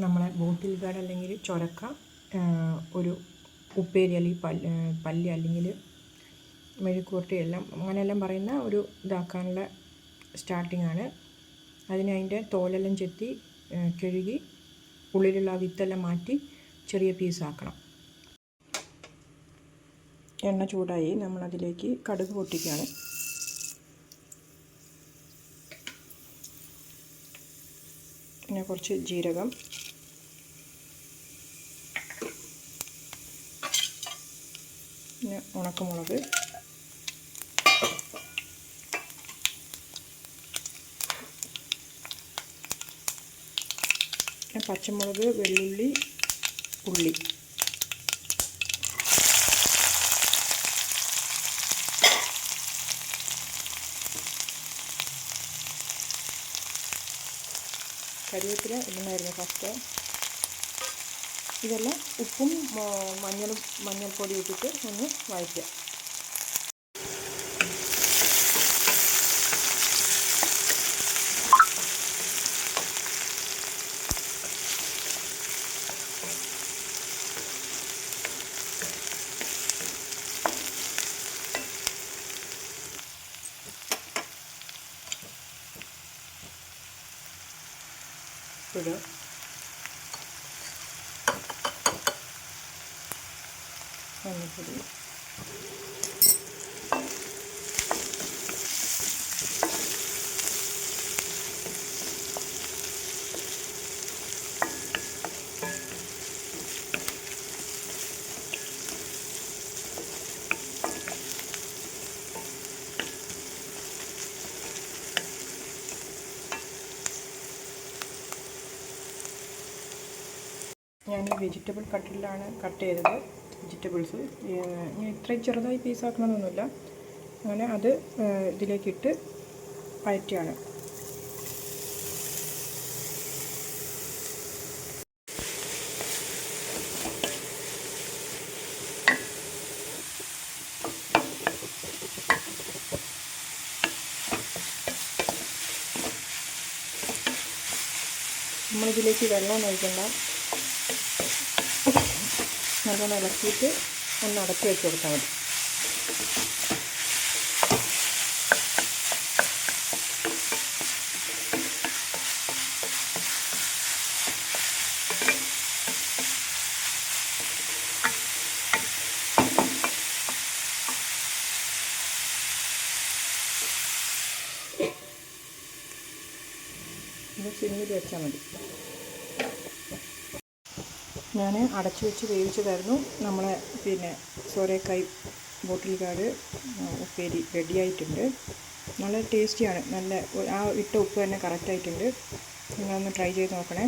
നമ്മളെ ബോട്ടിൽ ഗാർഡ് അല്ലെങ്കിൽ ചൊരക്ക, ഒരു ഉപ്പേരി അല്ലെങ്കിൽ പല്ല് അല്ലെങ്കിൽ മെഴുക്കുവരട്ടി എല്ലാം അങ്ങനെയെല്ലാം പറയുന്ന ഒരു ഇതാക്കാനുള്ള സ്റ്റാർട്ടിംഗ് ആണ്. അതിൻ്റെ തോലെല്ലാം ചെത്തി കഴുകി ഉള്ളിലുള്ള ആ വിത്തെല്ലാം മാറ്റി ചെറിയ പീസാക്കണം. എണ്ണ ചൂടായി നമ്മളതിലേക്ക് കടുക് പൊട്ടിക്കുകയാണ്. പിന്നെ കുറച്ച് ജീരകം, പിന്നെ ഉണക്കമുളക്, പിന്നെ പച്ചമുളക്, വെള്ളുള്ളി, ഉള്ളി. കരിവേപ്പില ഇടുന്നതായിരുന്നു ഫസ്റ്റ്. ഇതെല്ലാം ഉപ്പും മഞ്ഞൾപ്പൊടി ഇട്ടിട്ട് ഒന്ന് വഴറ്റുക. ഇടുക. മഞ്ഞൾപ്പൊടി, ഞാൻ വെജിറ്റബിൾ കട്ടിലാണ് കട്ട് ചെയ്തത്. വെജിറ്റബിൾസ് ഇത്രയും ചെറുതായി പീസാക്കണമെന്നൊന്നുമില്ല. അങ്ങനെ അത് ഇതിലേക്കിട്ട് വഴറ്റുകയാണ്. നമ്മളിതിലേക്ക് വെള്ളം ഒഴിക്കണ്ട. നല്ലോണം ഇളക്കിയിട്ട് ഒന്ന് അടച്ചു വെച്ച് കൊടുത്താൽ മതി. ഇത് സിമ്മിൽ വെച്ചാൽ മതി. ഞാൻ അടച്ചു വെച്ച് വേവിച്ചതായിരുന്നു. നമ്മളെ സോരക്കായ് ബോട്ടിൽ ഗാർഡ് ഉപ്പേരി റെഡിയായിട്ടുണ്ട്. നല്ല ടേസ്റ്റിയാണ്. നല്ല ആ ഇട്ട ഉപ്പ് തന്നെ കറക്റ്റായിട്ടുണ്ട്. നിങ്ങളൊന്ന് ട്രൈ ചെയ്ത് നോക്കണേ.